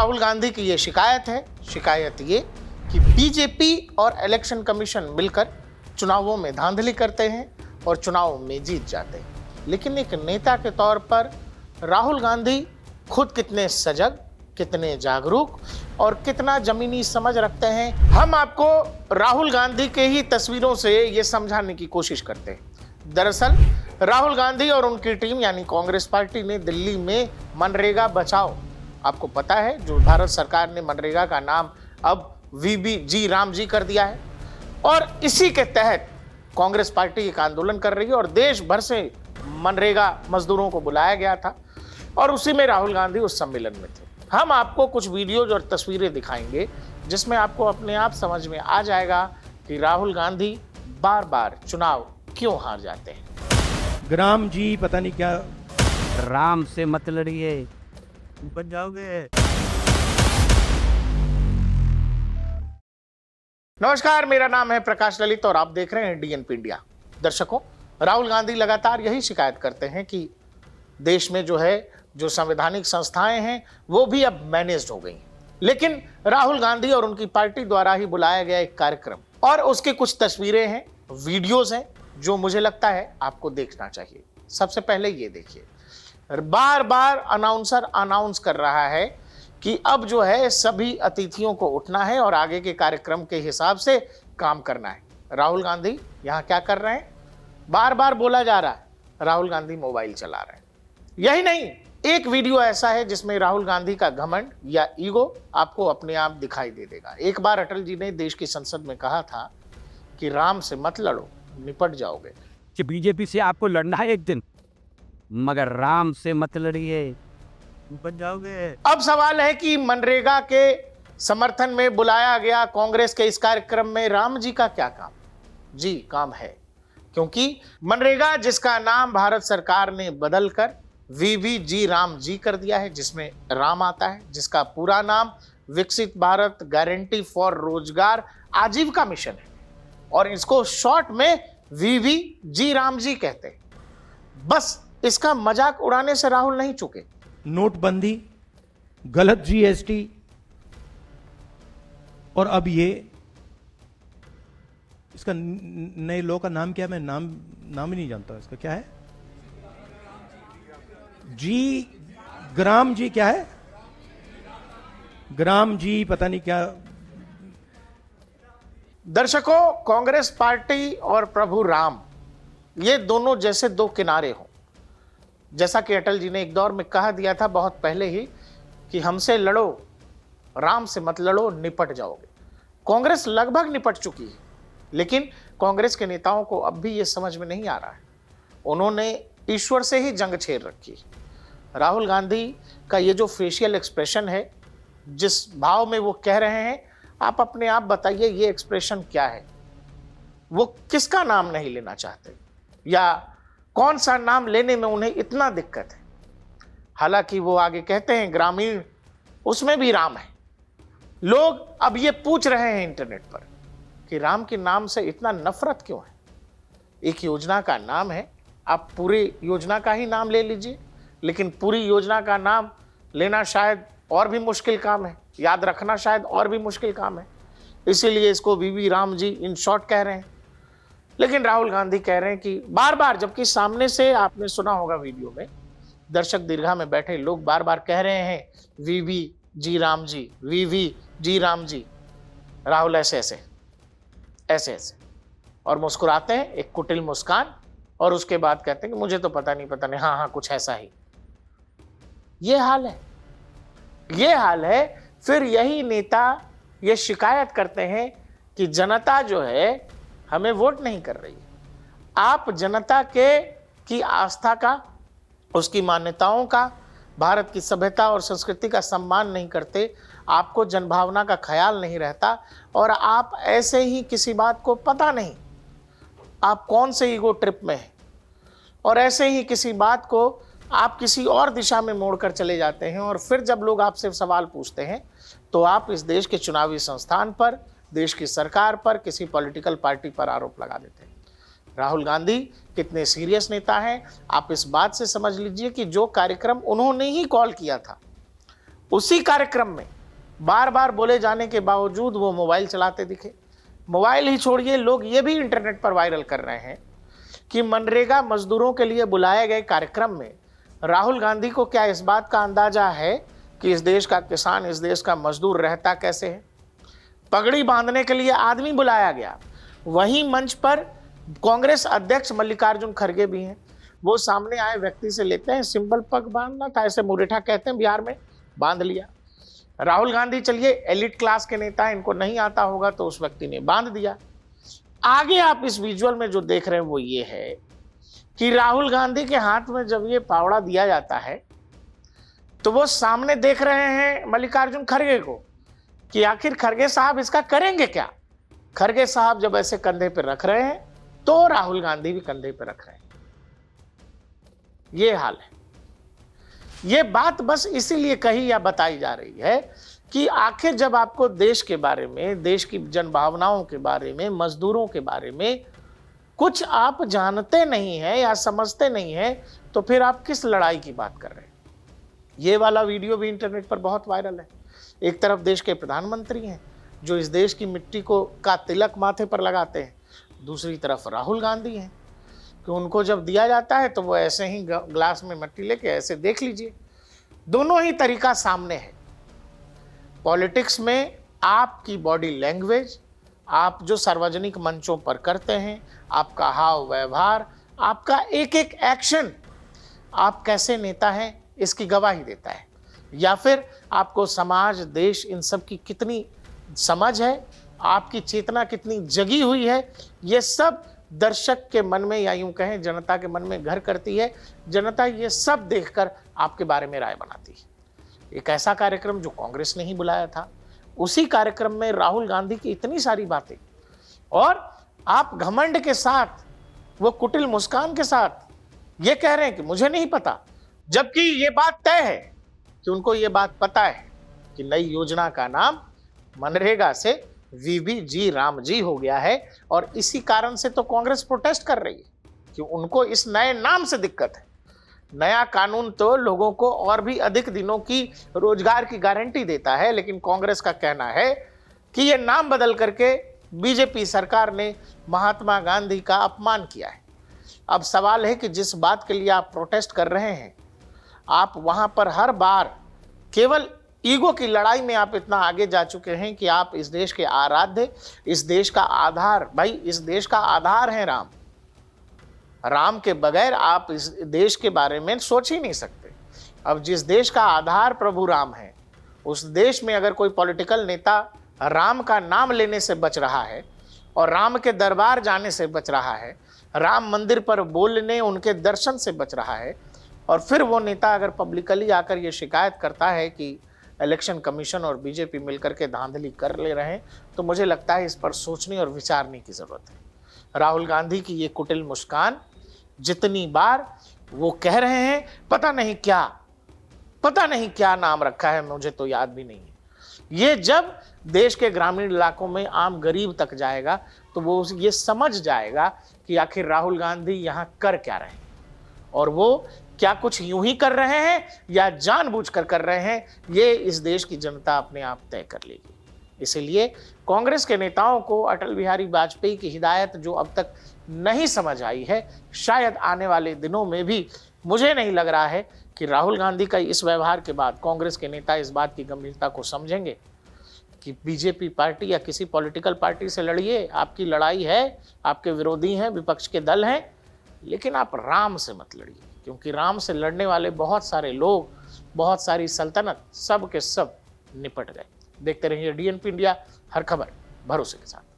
राहुल गांधी की ये शिकायत है। शिकायत ये कि बीजेपी और इलेक्शन कमीशन मिलकर चुनावों में धांधली करते हैं और चुनाव में जीत जाते हैं। लेकिन एक नेता के तौर पर राहुल गांधी खुद कितने सजग, कितने जागरूक और कितना जमीनी समझ रखते हैं, हम आपको राहुल गांधी के ही तस्वीरों से ये समझाने की कोशिश करते हैं। दरअसल राहुल गांधी और उनकी टीम यानी कांग्रेस पार्टी ने दिल्ली में मनरेगा बचाओ, आपको पता है जो भारत सरकार ने मनरेगा का नाम अब वीबी राम जी कर दिया है, और इसी के तहत कांग्रेस पार्टी एक आंदोलन कर रही है और देश भर से मनरेगा मजदूरों को बुलाया गया था और उसी में राहुल गांधी उस सम्मेलन में थे। हम आपको कुछ वीडियोज और तस्वीरें दिखाएंगे जिसमें आपको अपने आप समझ में आ जाएगा कि राहुल गांधी बार बार चुनाव क्यों हार जाते हैं। ग्राम जी पता नहीं क्या, राम से मत लड़िए, बच जाओगे। नमस्कार, मेरा नाम है प्रकाश ललित और आप देख रहे हैं डीएनपी इंडिया। दर्शकों, राहुल गांधी लगातार यही शिकायत करते हैं कि देश में जो संवैधानिक संस्थाएं हैं वो भी अब मैनेज्ड हो गई। लेकिन राहुल गांधी और उनकी पार्टी द्वारा ही बुलाया गया एक कार्यक्रम और उसके कुछ तस्वीरें हैं, वीडियोस हैं जो मुझे लगता है आपको देखना चाहिए। सबसे पहले ये देखिए, बार बार अनाउंसर अनाउंस कर रहा है कि अब सभी अतिथियों को उठना है और आगे के कार्यक्रम के हिसाब से काम करना है। राहुल गांधी यहाँ क्या कर रहे हैं? बार बार बोला जा रहा है, राहुल गांधी मोबाइल चला रहे हैं। यही नहीं, एक वीडियो ऐसा है जिसमें राहुल गांधी का घमंड या ईगो आपको अपने आप दिखाई दे देगा। एक बार अटल जी ने देश की संसद में कहा था कि राम से मत लड़ो, निपट जाओगे। कि बीजेपी से आपको लड़ना है एक दिन, मगर राम से मत लड़िए, बच जाओगे। अब सवाल है कि मनरेगा के समर्थन में बुलाया गया कांग्रेस के इस कार्यक्रम में राम जी का क्या काम? जी, काम है, क्योंकि मनरेगा जिसका नाम भारत सरकार ने बदलकर वीबी राम जी कर दिया है, जिसमें राम आता है, जिसका पूरा नाम विकसित भारत गारंटी फॉर रोजगार आजीविका मिशन है और इसको शॉर्ट में वीबी राम जी कहते हैं। बस इसका मजाक उड़ाने से राहुल नहीं चुके। नोटबंदी, गलत जीएसटी और अब ये इसका नए लॉ का नाम क्या है? मैं नाम ही नहीं जानता इसका। क्या है? ग्राम जी क्या है? ग्राम जी पता नहीं क्या। दर्शकों, कांग्रेस पार्टी और प्रभु राम ये दोनों जैसे दो किनारे हों। जैसा कि अटल जी ने एक दौर में कहा दिया था बहुत पहले ही कि हमसे लड़ो, राम से मत लड़ो, निपट जाओगे। कांग्रेस लगभग निपट चुकी है, लेकिन कांग्रेस के नेताओं को अब भी ये समझ में नहीं आ रहा है। उन्होंने ईश्वर से ही जंग छेड़ रखी। राहुल गांधी का ये जो फेशियल एक्सप्रेशन है, जिस भाव में वो कह रहे हैं, आप अपने आप बताइए ये एक्सप्रेशन क्या है? वो किसका नाम नहीं लेना चाहते या कौन सा नाम लेने में उन्हें इतना दिक्कत है? हालांकि वो आगे कहते हैं ग्रामीण, उसमें भी राम है। लोग अब ये पूछ रहे हैं इंटरनेट पर कि राम के नाम से इतना नफरत क्यों है? एक योजना का नाम है, आप पूरी योजना का ही नाम ले लीजिए, लेकिन पूरी योजना का नाम लेना शायद और भी मुश्किल काम है, याद रखना शायद और भी मुश्किल काम है। इसीलिए इसको वीबी राम जी इन शॉर्ट कह रहे हैं। लेकिन राहुल गांधी कह रहे हैं कि बार बार, जबकि सामने से आपने सुना होगा वीडियो में, दर्शक दीर्घा में बैठे लोग बार बार कह रहे हैं वीबी राम जी, वीबी राम जी। राहुल ऐसे ऐसे और मुस्कुराते हैं, एक कुटिल मुस्कान, और उसके बाद कहते हैं कि मुझे तो पता नहीं, हाँ कुछ ऐसा ही। ये हाल है। फिर यही नेता ये शिकायत करते हैं कि जनता हमें वोट नहीं कर रही है। आप जनता की आस्था का, उसकी मान्यताओं का, भारत की सभ्यता और संस्कृति का सम्मान नहीं करते, आपको जनभावना का ख्याल नहीं रहता और आप ऐसे ही किसी बात को पता नहीं, आप कौन से ईगो ट्रिप में हैं और ऐसे ही किसी बात को आप किसी और दिशा में मोड़कर चले जाते हैं। और फिर जब लोग आपसे सवाल पूछते हैं तो आप इस देश के चुनावी संस्थान पर, देश की सरकार पर, किसी पॉलिटिकल पार्टी पर आरोप लगा देते हैं। राहुल गांधी कितने सीरियस नेता हैं आप इस बात से समझ लीजिए कि जो कार्यक्रम उन्होंने ही कॉल किया था उसी कार्यक्रम में बार बार बोले जाने के बावजूद वो मोबाइल चलाते दिखे। मोबाइल ही छोड़िए, लोग ये भी इंटरनेट पर वायरल कर रहे हैं कि मनरेगा मजदूरों के लिए बुलाए गए कार्यक्रम में राहुल गांधी को क्या इस बात का अंदाजा है कि इस देश का किसान, इस देश का मजदूर रहता कैसे है। पगड़ी बांधने के लिए आदमी बुलाया गया। वहीं मंच पर कांग्रेस अध्यक्ष मल्लिकार्जुन खड़गे भी हैं। वो सामने आए व्यक्ति से लेते हैं, सिंपल पग बांधना था, ऐसे मुरेठा कहते हैं बिहार में, बांध लिया। राहुल गांधी चलिए एलिट क्लास के नेता हैं, इनको नहीं आता होगा तो उस व्यक्ति ने बांध दिया। आगे आप इस विजुअल में जो देख रहे हैं वो ये है कि राहुल गांधी के हाथ में जब ये फावड़ा दिया जाता है तो वो सामने देख रहे हैं मल्लिकार्जुन खड़गे को कि आखिर खड़गे साहब इसका करेंगे क्या। खड़गे साहब जब ऐसे कंधे पे रख रहे हैं तो राहुल गांधी भी कंधे पे रख रहे हैं। ये हाल है। ये बात बस इसीलिए कही या बताई जा रही है कि आखिर जब आपको देश के बारे में, देश की जनभावनाओं के बारे में, मजदूरों के बारे में कुछ आप जानते नहीं हैं या समझते नहीं हैं तो फिर आप किस लड़ाई की बात कर रहे हैं। ये वाला वीडियो भी इंटरनेट पर बहुत वायरल है। एक तरफ देश के प्रधानमंत्री हैं जो इस देश की मिट्टी को का तिलक माथे पर लगाते हैं, दूसरी तरफ राहुल गांधी हैं कि उनको जब दिया जाता है तो वो ऐसे ही ग्लास में मिट्टी लेके ऐसे देख लीजिए। दोनों ही तरीका सामने है। पॉलिटिक्स में आपकी बॉडी लैंग्वेज, आप जो सार्वजनिक मंचों पर करते हैं, आपका हाव व्यवहार, आपका एक एक एक्शन, आप कैसे नेता हैं इसकी गवाही देता है। या फिर आपको समाज, देश, इन सब की कितनी समझ है, आपकी चेतना कितनी जगी हुई है, ये सब दर्शक के मन में या यूं कहें जनता के मन में घर करती है। जनता ये सब देखकर आपके बारे में राय बनाती है। एक ऐसा कार्यक्रम जो कांग्रेस ने ही बुलाया था, उसी कार्यक्रम में राहुल गांधी की इतनी सारी बातें, और आप घमंड के साथ, वो कुटिल मुस्कान के साथ ये कह रहे हैं कि मुझे नहीं पता, जबकि ये बात तय है कि उनको ये बात पता है कि नई योजना का नाम मनरेगा से वीबीजी रामजी हो गया है। और इसी कारण से तो कांग्रेस प्रोटेस्ट कर रही है कि उनको इस नए नाम से दिक्कत है। नया कानून तो लोगों को और भी अधिक दिनों की रोजगार की गारंटी देता है, लेकिन कांग्रेस का कहना है कि यह नाम बदल करके बीजेपी सरकार ने महात्मा गांधी का अपमान किया है। अब सवाल है कि जिस बात के लिए आप प्रोटेस्ट कर रहे हैं, आप वहां पर हर बार केवल ईगो की लड़ाई में आप इतना आगे जा चुके हैं कि आप इस देश के आराध्य, इस देश का आधार, भाई इस देश का आधार है राम। राम के बगैर आप इस देश के बारे में सोच ही नहीं सकते। अब जिस देश का आधार प्रभु राम है, उस देश में अगर कोई पॉलिटिकल नेता राम का नाम लेने से बच रहा है और राम के दरबार जाने से बच रहा है, राम मंदिर पर बोलने, उनके दर्शन से बच रहा है, और फिर वो नेता अगर पब्लिकली आकर ये शिकायत करता है कि इलेक्शन कमीशन और बीजेपी मिलकर के धांधली कर ले रहे हैं, तो मुझे लगता है इस पर सोचने और विचारने की ज़रूरत है। राहुल गांधी की ये कुटिल मुस्कान, जितनी बार वो कह रहे हैं पता नहीं क्या नाम रखा है, मुझे तो याद भी नहीं है, ये जब देश के ग्रामीण इलाकों में आम गरीब तक जाएगा तो वो ये समझ जाएगा कि आखिर राहुल गांधी यहाँ कर क्या रहे हैं, और वो क्या कुछ यूं ही कर रहे हैं या जानबूझकर कर रहे हैं, ये इस देश की जनता अपने आप तय कर लेगी। इसीलिए कांग्रेस के नेताओं को अटल बिहारी वाजपेयी की हिदायत जो अब तक नहीं समझ आई है, शायद आने वाले दिनों में भी, मुझे नहीं लग रहा है कि राहुल गांधी का इस व्यवहार के बाद कांग्रेस के नेता इस बात की गंभीरता को समझेंगे कि बीजेपी पार्टी या किसी पॉलिटिकल पार्टी से लड़िए, आपकी लड़ाई है, आपके विरोधी हैं, विपक्ष के दल हैं, लेकिन आप राम से मत लड़िए, क्योंकि राम से लड़ने वाले बहुत सारे लोग, बहुत सारी सल्तनत, सब के सब निपट गए। देखते रहिए डीएनपी इंडिया, हर खबर भरोसे के साथ।